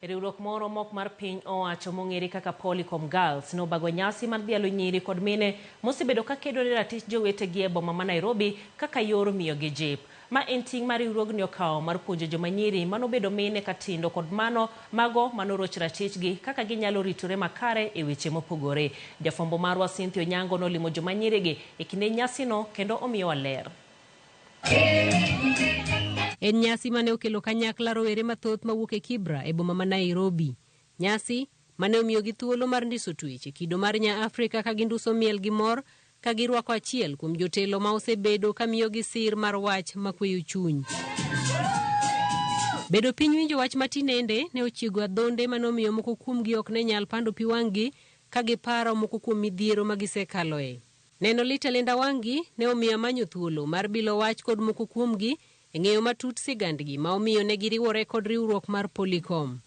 Riwruok moro mok mar piny owacho mong'ere kaka Polycom Girls nobago nyasi mar dhialo nyiri kod mine mosebedo ka kedo ne ratich jowetegi e boma ma Nairobi kaka yor miyogi jip. Ma en ting' mar riwruogni okawo mar puonjo joma nyiri manobedo mine katindo kod mago manoroch ratichgi kaka ginyalo ritore makare e weche mopogore. Jafwambo marwa Cynthia Onyango nolimo joma nyirigi e kinde nyasino kendo omiyowa ler. En nyasi mane okelo kanyakla rowere mathoth mawuok e Kibra e boma ma Nairobi. Nyasi mane omiyogi thuolo mar ndiso tueche kido mar Nya-Afrika ka ginduso miel gi mor ka girwako achiel kuom jotelo ma osebedo ka miyogi sir mar wach makweyo chuny. Bedo piny winjo wach matinende ne ochiego adhonde manomiyo moko kuomgi ok ne nyal pando pi wang'gi ka giparo moko kuom midhiero magisekaloe. Neno lit e lenda wang'gi ne omiyo manyo thuolo mar bilo wach kod moko kuomgi e ng'eyo matut sigandgi ma omiyo ne giriwore kod riwruok mar Polycom.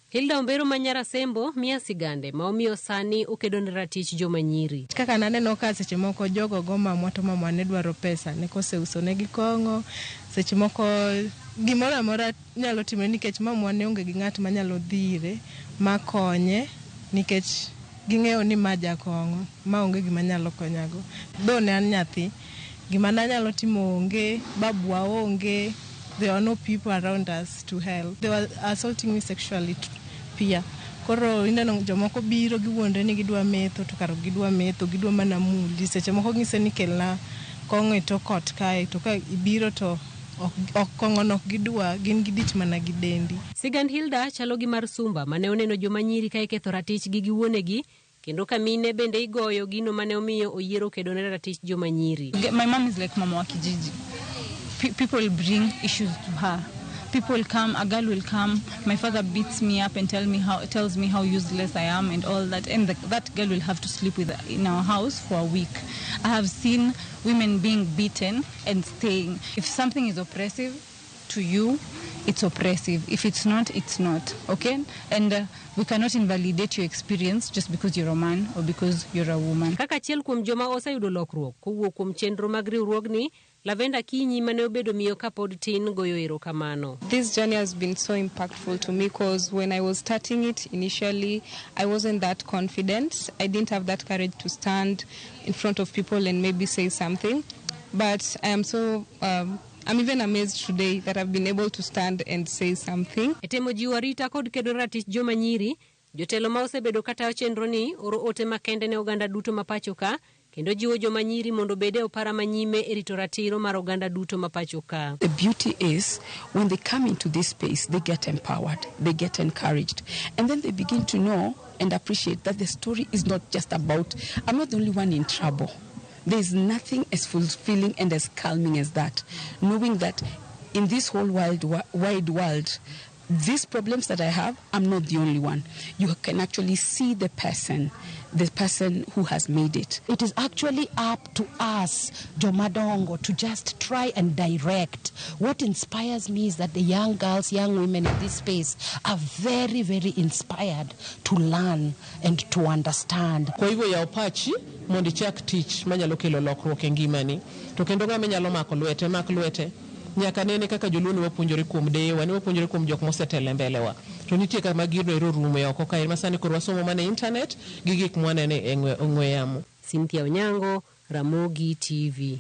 Hilda Ombero manyara Sembo miya sigande ma omiyo sani okedo ne ratich joma nyiri. Kaka naneno ka seche moko jogo go mamwa to mamwa ne dwaro pesa ne koseuso ne gi kong'o, seche moko gimoro amora nyalo timore nikech mamwa ne onge gi ng'at manyalo dhire makonye nikech ging'eyo ni ma jakong'o ma onge gima nyalo konyago. Though ne an nyathi, gima nanyalo timo onge, babwa onge, there were no people around us to help. They were assaulting me sexually pia. Koro ineno jomoko biro giwuondre ni gidwa metho to karo gidwa metho, gidwa mana muli. Seche moko ng'ise ni kelna kong'o e tok ot kae to ka ibiro to ok kong'o nok gidwa, gin gidich mana gi dendi. Sigand Hilda chalo gi mar Sumba mane oneno joma nyiri ka iketho ratich gi giwuonegi kendo kamine bende igoyo gino mane omiyo oyiero kedo ne ratich joma nyiri. My mom is like mama wa kijiji. People bring issues to her. People come, a girl will come, my father beats me up and tells me how useless I am and all that, and that girl will have to sleep in our house for a week. I have seen women being beaten and staying. If something is oppressive to you, it's oppressive. If it's not, it's not. Okay? And we cannot invalidate your experience just because you're a man or because you're a woman. Kaka achiel kuom joma oseyudo lokruok kowuok kuom chenro mag riwruogni, Lavenda Kinyi mane obedo miyo kapod tin goyo erokamano. This journey has been so impactful to me because when I was starting it initially, I wasn't that confident. I didn't have that courage to stand in front of people and maybe say something. But I am so I'm even amazed today that I've been able to stand and say something. Etemo jiwo arita kod kedo ratich joma nyiri, jotelo ma osebedo kata chenro ni oro ote makende ne oganda duto mapachoka kendo jiwo joma nyiri mondo bede opara manyime e rito ratiro mar oganda duto mapachoka. The beauty is when they come into this space, they get empowered, they get encouraged, and then they begin to know and appreciate that the story is not just about, I'm not the only one in trouble. There's nothing as fulfilling and as calming as that. Knowing that in this whole wide world, these problems that I have, I'm not the only one. You can actually see the person who has made it. It is actually up to us, Jomadongo, to just try and direct. What inspires me is that the young girls, young women in this space are very, very inspired to learn and to understand. Kwa hivyo ya opachi, mondi chak teach manyalo kelo lokruok e ngimani. To kendo ng'ama nyalo mako lwete. Nyaka nene kaka joluo wapuonjore kuom dewa, ne wapuonjore kuom jok mosetelo mbele wa. To nitie kama gino ero rumo ya oko kae masani koro wasomo mana internet gi gik mwanene e ong'we yamo. Cynthia Onyango, Ramogi TV.